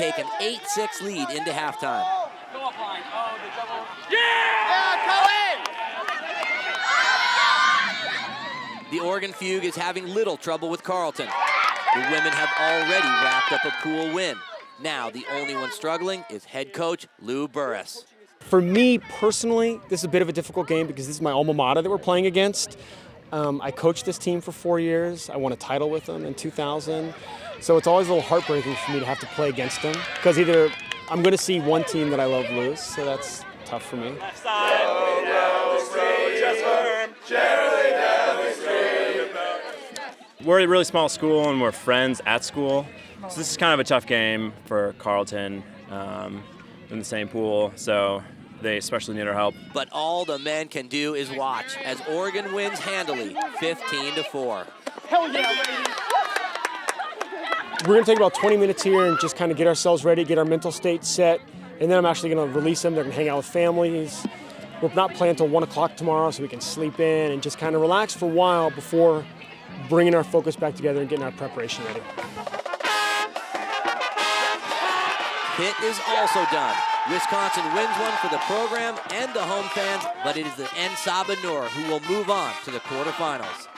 take an 8-6 lead into halftime. Go up line. Oh, the double. Yeah, go in! The Oregon Fugue is having little trouble with Carleton. The women have already wrapped up a pool win. Now the only one struggling is head coach Lou Burris. For me personally, this is a bit of a difficult game because this is my alma mater that we're playing against. I coached this team for 4 years. I won a title with them in 2000. So it's always a little heartbreaking for me to have to play against them because either I'm going to see one team that I love lose, so that's tough for me. Left side. We're a really small school and we're friends at school. So this is kind of a tough game for Carleton in the same pool. So they especially need our help. But all the men can do is watch as Oregon wins handily, 15-4. Hell yeah, ladies. We're going to take about 20 minutes here and just kind of get ourselves ready, get our mental state set, and then I'm actually going to release them. They're going to hang out with families. We're not playing until 1 o'clock tomorrow so we can sleep in and just kind of relax for a while before bringing our focus back together and getting our preparation ready. Pitt is also done. Wisconsin wins one for the program and the home fans, but it is the En Sabah Nur who will move on to the quarterfinals.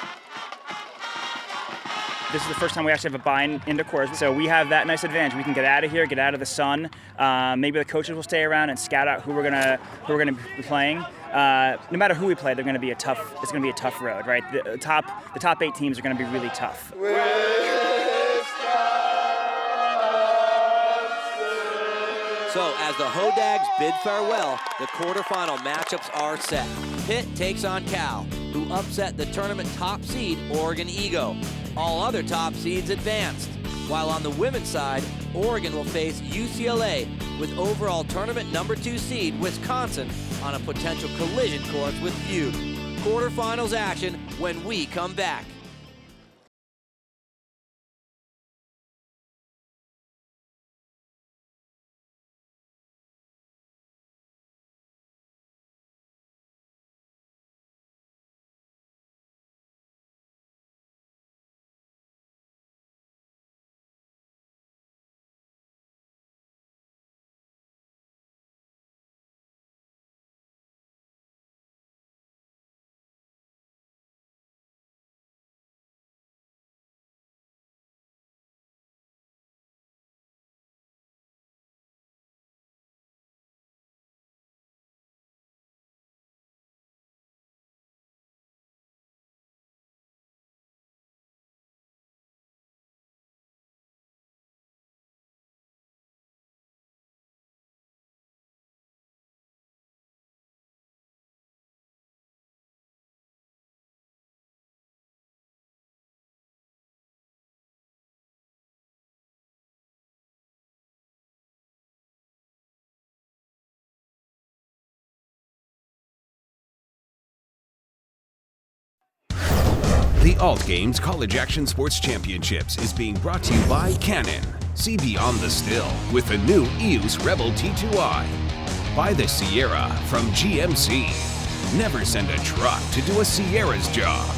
This is the first time we actually have a bye into course, so we have that nice advantage. We can get out of here, get out of the sun. Maybe the coaches will stay around and scout out who we're gonna be playing. No matter who we play, it's gonna be a tough road, right? The top 8 teams are gonna be really tough. So as the Hodags bid farewell, the quarterfinal matchups are set. Pitt takes on Cal, who upset the tournament top seed Oregon Ego. All other top seeds advanced. While on the women's side, Oregon will face UCLA with overall tournament number 2 seed Wisconsin on a potential collision course with Fugue. Quarterfinals action when we come back. The Alt Games College Action Sports Championships is being brought to you by Canon. See beyond the still with the new EOS Rebel T2i. By the Sierra from GMC. Never send a truck to do a Sierra's job.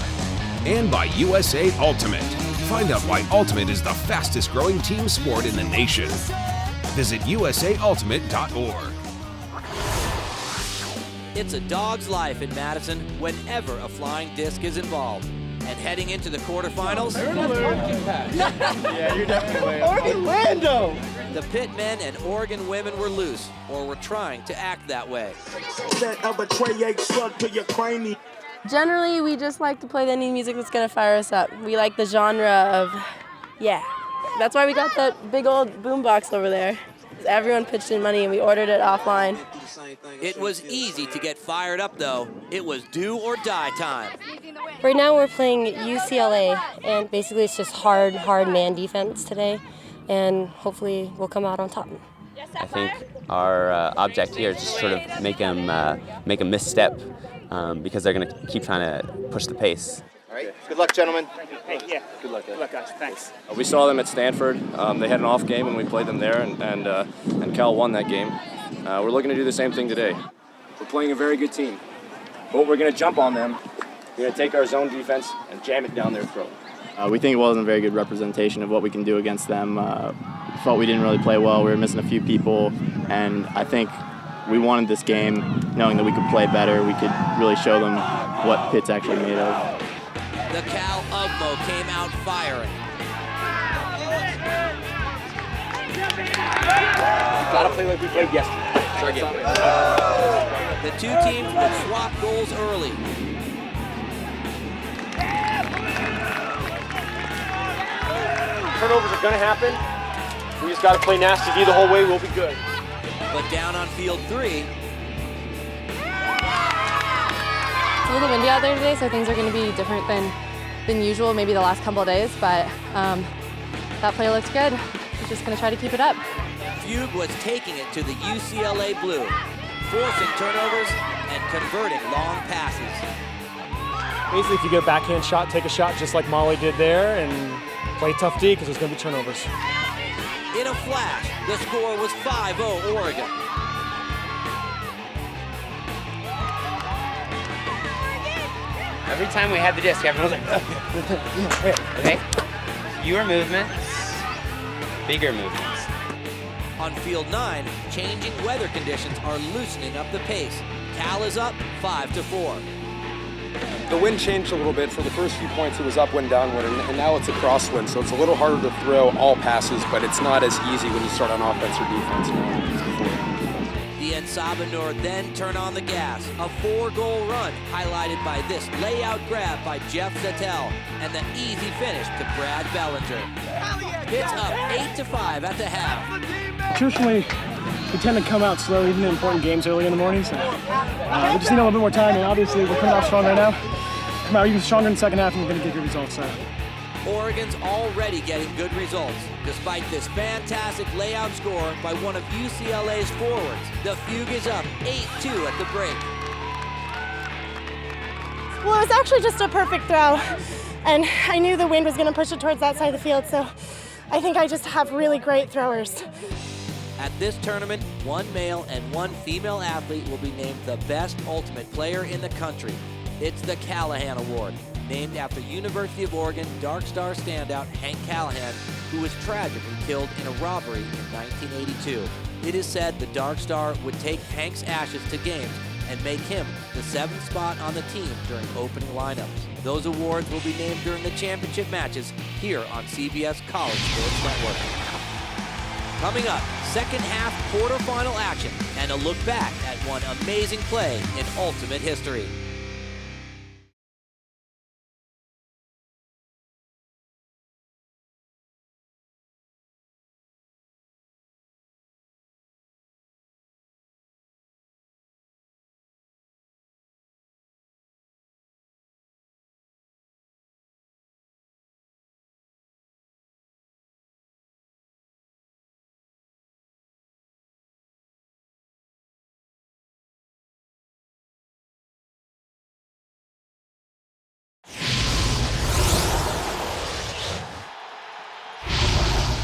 And by USA Ultimate. Find out why Ultimate is the fastest growing team sport in the nation. Visit usaultimate.org. It's a dog's life in Madison whenever a flying disc is involved. And heading into the quarterfinals, Yeah, you're definitely Orlando! the Pitt men and Oregon women were loose, or were trying to act that way. Generally, we just like to play any music that's gonna fire us up. We like the genre of, yeah. That's why we got that big old boombox over there. Everyone pitched in money and we ordered it offline. It was easy to get fired up though. It was do or die time. Right now we're playing UCLA, and basically it's just hard man defense today, and hopefully we'll come out on top. I think our object here is just sort of make them misstep because they're going to keep trying to push the pace. All right, good luck, gentlemen. Hey, yeah. Good luck, guys. Thanks. We saw them at Stanford. They had an off game and we played them there, and Cal won that game. We're looking to do the same thing today. We're playing a very good team, but we're going to jump on them. We're going to take our zone defense and jam it down their throat. We think it wasn't a very good representation of what we can do against them. Felt we didn't really play well. We were missing a few people, and I think we wanted this game knowing that we could play better. We could really show them what Pitt's actually made of. The Cal Ugmo came out firing. Gotta play like we played yesterday. The two teams would swap goals early. Turnovers are gonna happen. We just gotta play nasty D the whole way. We'll be good. But down on field 3, It's a little windy out there today, so things are going to be different than usual, maybe the last couple of days, but that play looks good. We're just going to try to keep it up. Fugue was taking it to the UCLA Blue, forcing turnovers and converting long passes. Basically, if you get a backhand shot, take a shot just like Molly did there and play tough D because there's going to be turnovers. In a flash, the score was 5-0 Oregon. Every time we had the disc, everyone was like, okay, fewer movements, bigger movements. On field 9, changing weather conditions are loosening up the pace. Cal is up 5-4. The wind changed a little bit. For the first few points, it was upwind, downwind, and now it's a crosswind, so it's a little harder to throw all passes, but it's not as easy when you start on offense or defense now than it is before. The Ensabanur then turn on the gas. A 4-goal run highlighted by this layout grab by Jeff Zettel and the easy finish to Brad Bellinger. Pitt's up 8-5 at the half. Traditionally, we tend to come out slow even in important games early in the morning, so we just need a little bit more time, and obviously we're coming out strong right now. Come out even stronger in the second half, and we're going to get good results. Oregon's already getting good results, despite this fantastic layout score by one of UCLA's forwards. The Fugue is up 8-2 at the break. Well, it was actually just a perfect throw, and I knew the wind was going to push it towards that side of the field, so I think I just have really great throwers. At this tournament, one male and one female athlete will be named the best ultimate player in the country. It's the Callahan Award, named after University of Oregon Dark Star standout Hank Callahan, who was tragically killed in a robbery in 1982. It is said the Dark Star would take Hank's ashes to games and make him the 7th spot on the team during opening lineups. Those awards will be named during the championship matches here on CBS College Sports Network. Coming up, second half quarterfinal action and a look back at one amazing play in ultimate history.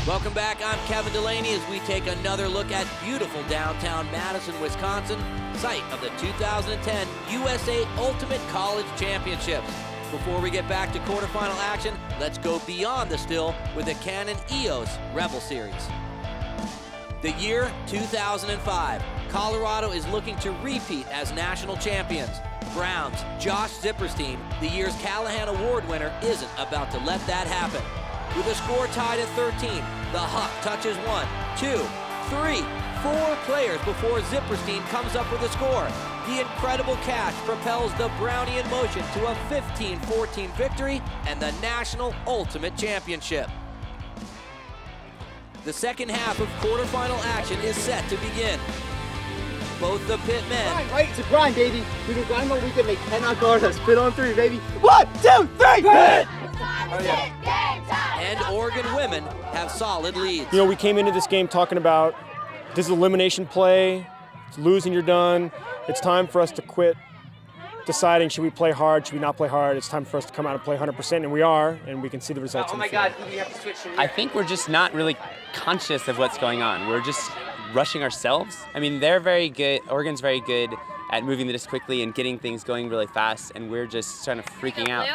Welcome back, I'm Kevin Delaney as we take another look at beautiful downtown Madison, Wisconsin, site of the 2010 USA Ultimate College Championships. Before we get back to quarterfinal action, let's go beyond the still with the Canon EOS Rebel Series. The year 2005, Colorado is looking to repeat as national champions. Browns' Josh Zipperstein, the year's Callahan Award winner, isn't about to let that happen. With a score tied at 13, the Huck touches 1, 2, 3, 4 players before Zipperstein comes up with a score. The incredible catch propels the Brownie in motion to a 15-14 victory and the National Ultimate Championship. The second half of quarterfinal action is set to begin. Both the Pitt men. Grind, right? It's a grind, baby. We can grind what we can make 10 out guard us. Spit on 3, baby. 1, 2, 3, Pitt! And Oregon women have solid leads. You know, we came into this game talking about this is elimination play. It's losing, you're done. It's time for us to quit deciding should we play hard, should we not play hard. It's time for us to come out and play 100%, and we are, and we can see the results. Oh my God, we have to switch. I think we're just not really conscious of what's going on. We're just rushing ourselves. I mean, they're very good. Oregon's very good at moving the disc quickly and getting things going really fast, and we're just kind of freaking out.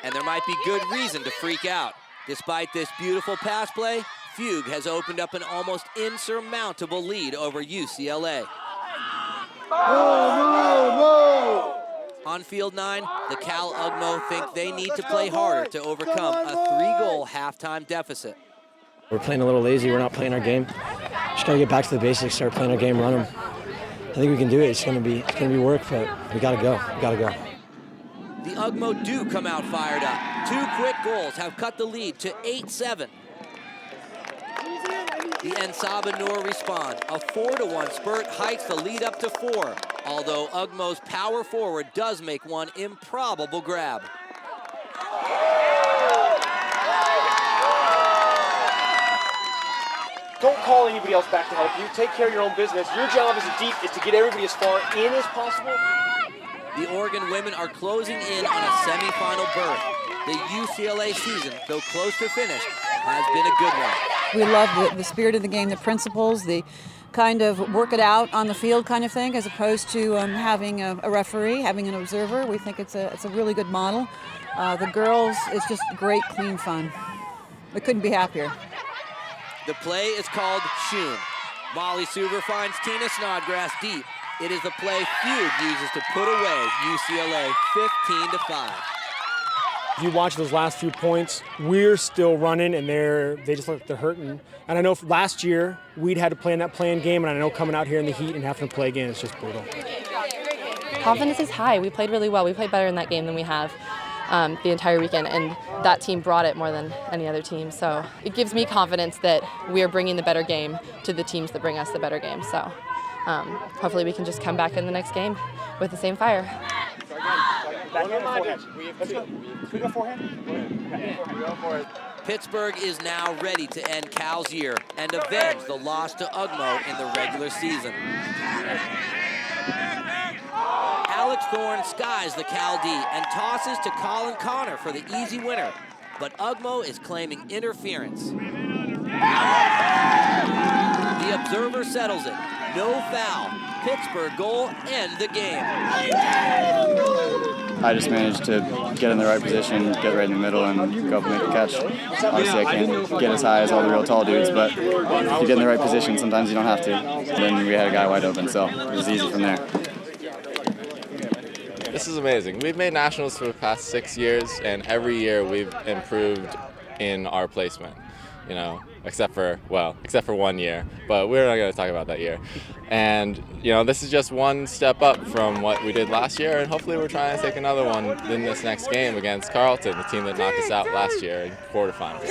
And there might be good reason to freak out. Despite this beautiful pass play, Fugue has opened up an almost insurmountable lead over UCLA. On field 9, the Cal Ugmo think they need to play harder to overcome a 3-goal halftime deficit. We're playing a little lazy. We're not playing our game. Just gotta get back to the basics, start playing our game, run them. I think we can do it. It's gonna be work, but we gotta go. We gotta go. The Ugmo do come out fired up. 2 quick goals have cut the lead to 8-7. The Ensaba Noor respond. A 4-1 spurt hikes the lead up to 4, although Ugmo's power forward does make one improbable grab. Don't call anybody else back to help you. Take care of your own business. Your job as a deep is to get everybody as far in as possible. The Oregon women are closing in on a semifinal berth. The UCLA season, though close to finish, has been a good one. We love the spirit of the game, the principles, the kind of work it out on the field kind of thing, as opposed to having a referee, having an observer. We think it's a really good model. The girls, it's just great, clean fun. We couldn't be happier. The play is called Shoon. Molly Suver finds Tina Snodgrass deep. It is the play Fugue uses to put away UCLA 15-5. If you watch those last few points, we're still running, and they just look like they're hurting. And I know last year we'd had to play in that play-in game, and I know coming out here in the heat and having to play again, it's just brutal. Confidence is high. We played really well. We played better in that game than we have the entire weekend, and that team brought it more than any other team. So it gives me confidence that we are bringing the better game to the teams that bring us the better game. So hopefully we can just come back in the next game with the same fire. Pittsburgh is now ready to end Cal's year and avenge the loss to Ugmo in the regular season. Alex Thorne skies the Cal D and tosses to Colin Connor for the easy winner, but Ugmo is claiming interference. The observer settles it. No foul. Pittsburgh goal, end the game. I just managed to get in the right position, get right in the middle, and go up and make a catch. Obviously, I can't get as high as all the real tall dudes, but if you get in the right position, sometimes you don't have to. And then we had a guy wide open, so it was easy from there. This is amazing. We've made nationals for the past 6 years, and every year we've improved in our placement. You know, except for 1 year, but we're not going to talk about that year. And, you know, this is just one step up from what we did last year, and hopefully we're trying to take another one in this next game against Carleton, the team that knocked us out last year in quarterfinals.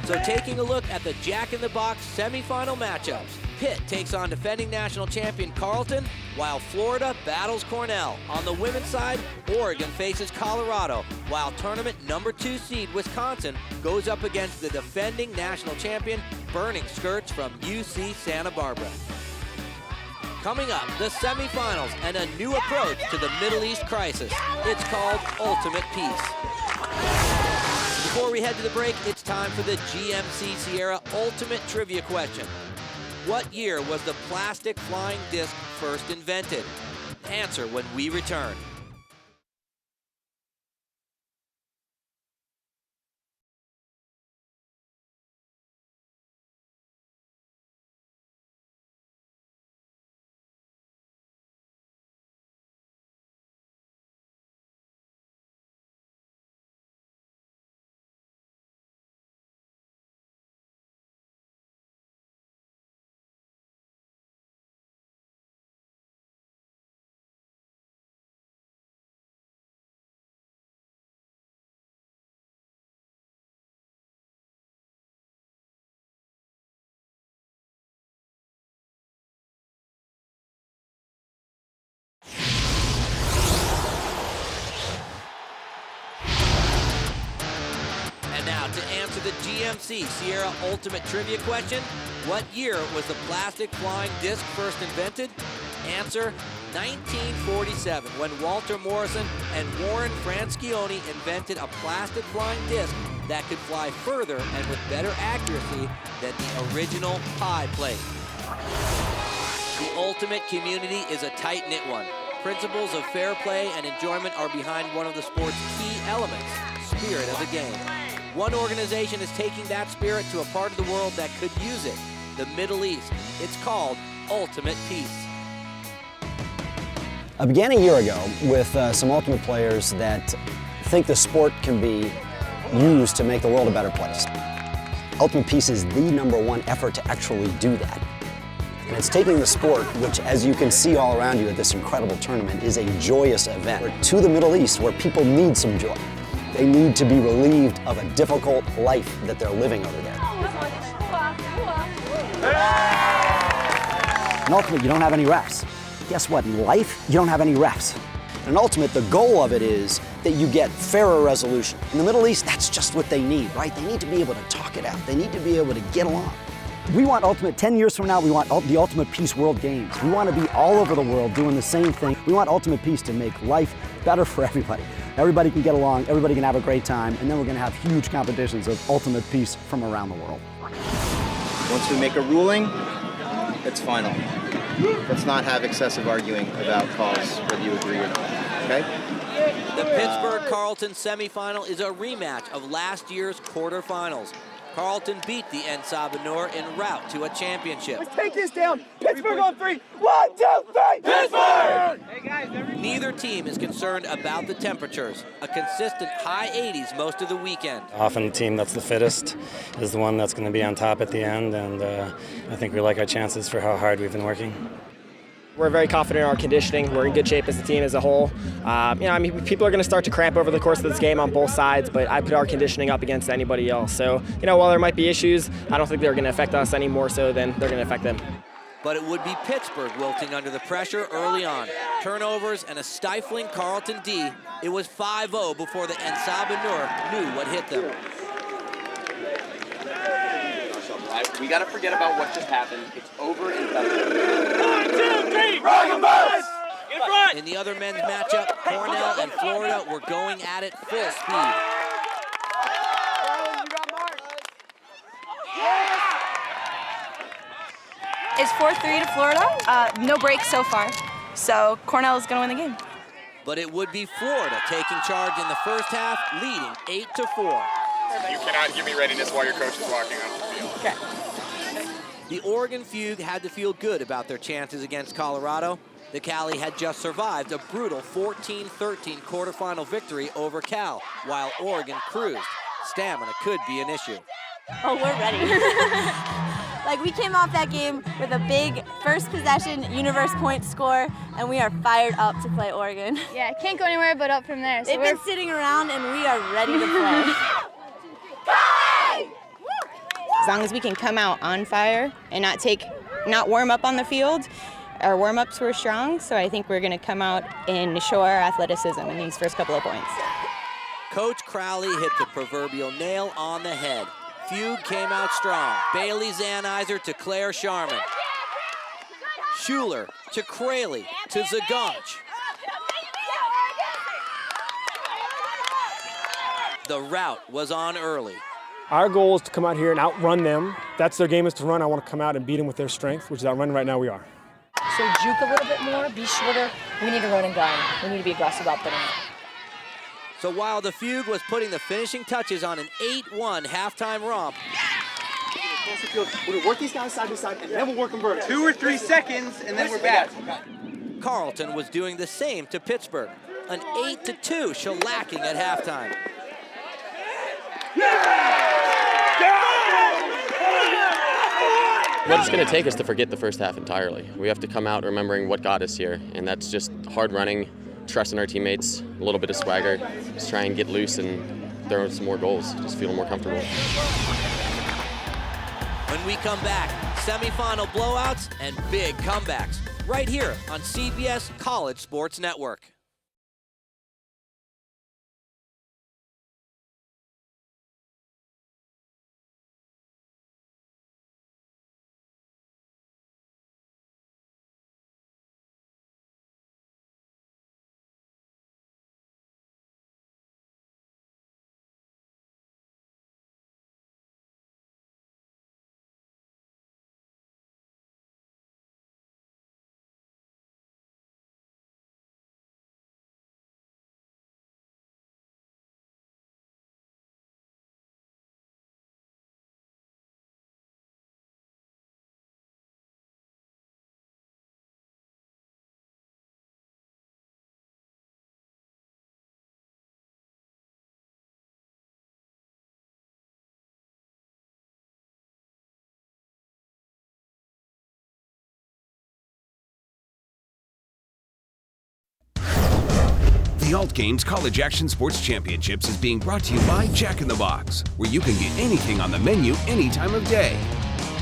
So taking a look at the Jack in the Box semifinal matchups, Pitt takes on defending national champion Carleton, while Florida battles Cornell. On the women's side, Oregon faces Colorado, while tournament number 2 seed Wisconsin goes up against the defending national champion Burning Skirts from UC Santa Barbara. Coming up, the semifinals and a new approach to the Middle East crisis. It's called Ultimate Peace. Before we head to the break, it's time for the GMC Sierra Ultimate Trivia question. What year was the plastic flying disc first invented? Answer when we return. Now, to answer the GMC Sierra Ultimate Trivia question, what year was the plastic flying disc first invented? Answer, 1947, when Walter Morrison and Warren Franscione invented a plastic flying disc that could fly further and with better accuracy than the original pie plate. The Ultimate community is a tight-knit one. Principles of fair play and enjoyment are behind one of the sport's key elements, spirit of the game. One organization is taking that spirit to a part of the world that could use it, the Middle East. It's called Ultimate Peace. I began a year ago with some Ultimate players that think the sport can be used to make the world a better place. Ultimate Peace is the #1 effort to actually do that. And it's taking the sport, which as you can see all around you at this incredible tournament, is a joyous event, to the Middle East where people need some joy. They need to be relieved of a difficult life that they're living over there. In Ultimate, you don't have any refs. Guess what? In life, you don't have any refs. In Ultimate, the goal of it is that you get fairer resolution. In the Middle East, that's just what they need, right? They need to be able to talk it out. They need to be able to get along. We want Ultimate, 10 years from now, we want the Ultimate Peace World Games. We want to be all over the world doing the same thing. We want Ultimate Peace to make life better for everybody. Everybody can get along, everybody can have a great time, and then we're going to have huge competitions of Ultimate Peace from around the world. Once we make a ruling, it's final. Let's not have excessive arguing about calls, whether you agree or not, okay? The Pittsburgh-Carleton semifinal is a rematch of last year's quarterfinals. Carleton beat the En Sabah en route to a championship. Let's take this down. Pittsburgh on 3. 1, 2, 3. Pittsburgh! Hey guys, Neither team is concerned about the temperatures. A consistent high 80s most of the weekend. Often the team that's the fittest is the one that's going to be on top at the end, and I think we like our chances for how hard we've been working. We're very confident in our conditioning. We're in good shape as a team as a whole. People are going to start to cramp over the course of this game on both sides, but I put our conditioning up against anybody else. So, while there might be issues, I don't think they're going to affect us any more so than they're going to affect them. But it would be Pittsburgh wilting under the pressure early on. Turnovers and a stifling Carleton D. It was 5-0 before the En Sabah knew what hit them. We got to forget about what just happened. It's over and done. 1, 2, 3, rock 'em boys! In front! In the other men's matchup, Cornell and Florida were going at it full speed. It's 4-3 to Florida. No breaks so far. So Cornell is going to win the game. But it would be Florida taking charge in the first half, leading 8-4. You cannot give me readiness while your coach is walking off the field. Okay. The Oregon Fugue had to feel good about their chances against Colorado. The Cali had just survived a brutal 14-13 quarterfinal victory over Cal, while Oregon cruised. Stamina could be an issue. Oh, we're ready. We came off that game with a big first possession universe point score, and we are fired up to play Oregon. Yeah, can't go anywhere but up from there. So They've been sitting around, and we are ready to play. As long as we can come out on fire and not warm up on the field, our warm-ups were strong, so I think we're going to come out and show our athleticism in these first couple of points. Coach Crowley hit the proverbial nail on the head. Fugue came out strong. Bailey Zanizer to Claire Sharman. Schuler to Crayley to Zagonch. The route was on early. Our goal is to come out here and outrun them. That's their game, is to run. I want to come out and beat them with their strength, which is outrun. Right now we are. So juke a little bit more, be shorter. We need to run and gun. We need to be aggressive about putting it. So while the Fugue was putting the finishing touches on an 8-1 halftime romp, We're going to work these guys side to side, and then we'll work them vertical. 2 or 3 seconds, and then we're back. Carleton was doing the same to Pittsburgh. An 8-2 shellacking at halftime. What it's going to take us to forget the first half entirely. We have to come out remembering what got us here, and that's just hard running, trusting our teammates, a little bit of swagger, just try and get loose and throw some more goals, just feel more comfortable. When we come back, semifinal blowouts and big comebacks, right here on CBS College Sports Network. Adult Games College Action Sports Championships is being brought to you by Jack in the Box, where you can get anything on the menu any time of day.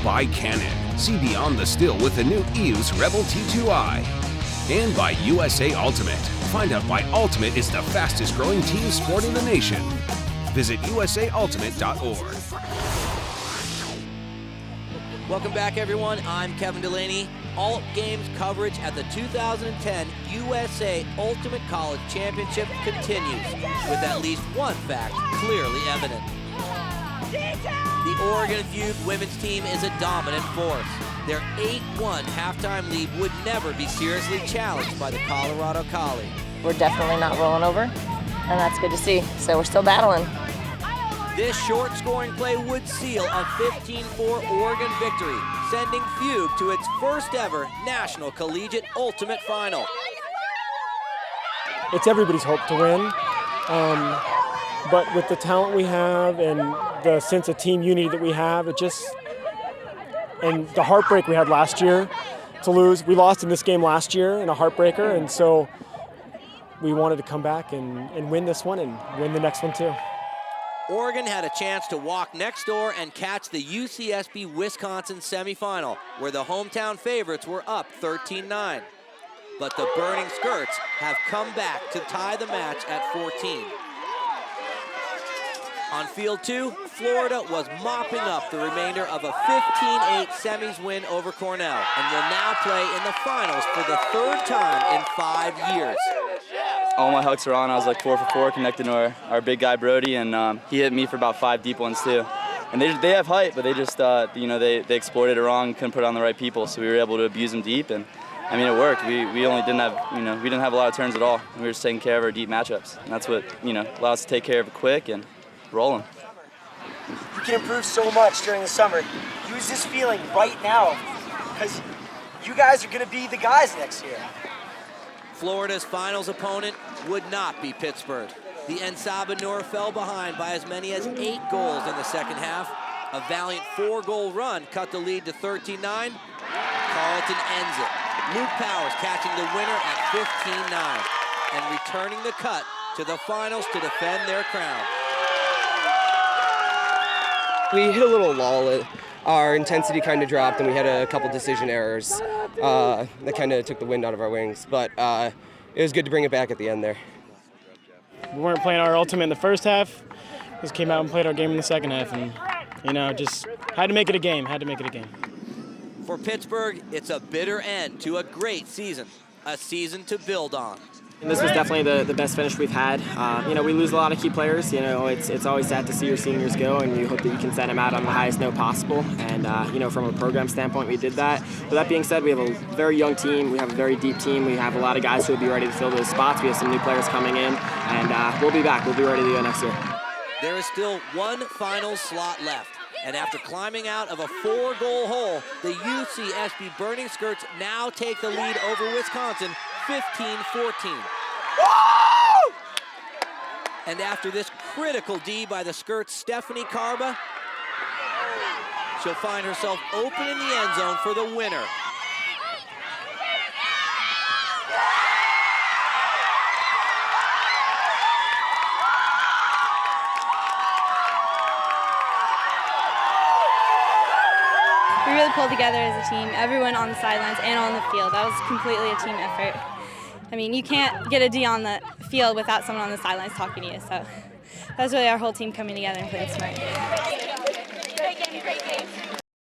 By Canon, see beyond the still with the new EOS Rebel T2i. And by USA Ultimate. Find out why Ultimate is the fastest growing team sport in the nation. Visit usaultimate.org. Welcome back, everyone. I'm Kevin Delaney. Alt Games coverage at the 2010 USA Ultimate College Championship continues, with at least one fact clearly evident. The Oregon Feud women's team is a dominant force. Their 8-1 halftime lead would never be seriously challenged by the Colorado Collie. We're definitely not rolling over, and that's good to see. So we're still battling. This short scoring play would seal a 15-4 Oregon victory, sending Feud to its first ever National Collegiate Ultimate Final. It's everybody's hope to win, but with the talent we have and the sense of team unity that we have, and the heartbreak we had last year to lose. We lost in this game last year in a heartbreaker, and so we wanted to come back and win this one and win the next one too. Oregon had a chance to walk next door and catch the UCSB-Wisconsin semifinal, where the hometown favorites were up 13-9. But the Burning Skirts have come back to tie the match at 14. On field 2, Florida was mopping up the remainder of a 15-8 semis win over Cornell and will now play in the finals for the third time in 5 years. All my hooks were on. I was like 4 for 4, connecting to our big guy Brody, and he hit me for about 5 deep ones too. And they have height, but they just they exploited it wrong, couldn't put it on the right people, so we were able to abuse them deep, and I mean it worked. We only didn't have we didn't have a lot of turns at all. We were just taking care of our deep matchups, and that's what allowed us to take care of it quick and roll them. You can improve so much during the summer. Use this feeling right now, because you guys are going to be the guys next year. Florida's finals opponent would not be Pittsburgh. The En Sabah fell behind by as many as 8 goals in the second half. A valiant 4-goal run cut the lead to 13-9. Carleton ends it. Luke Powers catching the winner at 15-9 and returning the cut to the finals to defend their crown. We hit a little lull. Our intensity kind of dropped, and we had a couple decision errors that kind of took the wind out of our wings. But it was good to bring it back at the end there. We weren't playing our ultimate in the first half. Just came out and played our game in the second half, and just had to make it a game. For Pittsburgh, it's a bitter end to a great season, a season to build on. And this was definitely the best finish we've had. We lose a lot of key players. It's always sad to see your seniors go, and you hope that you can send them out on the highest note possible. And from a program standpoint, we did that. But that being said, we have a very young team. We have a very deep team. We have a lot of guys who will be ready to fill those spots. We have some new players coming in, and we'll be back. We'll be ready to go next year. There is still one final slot left. And after climbing out of a 4-goal hole, the UCSB Burning Skirts now take the lead over Wisconsin 15-14. And after this critical D by the Skirts' Stephanie Carba, she'll find herself open in the end zone for the winner. We really pulled together as a team, everyone on the sidelines and on the field. That was completely a team effort. I mean, you can't get a D on the field without someone on the sidelines talking to you, so that was really our whole team coming together and playing smart.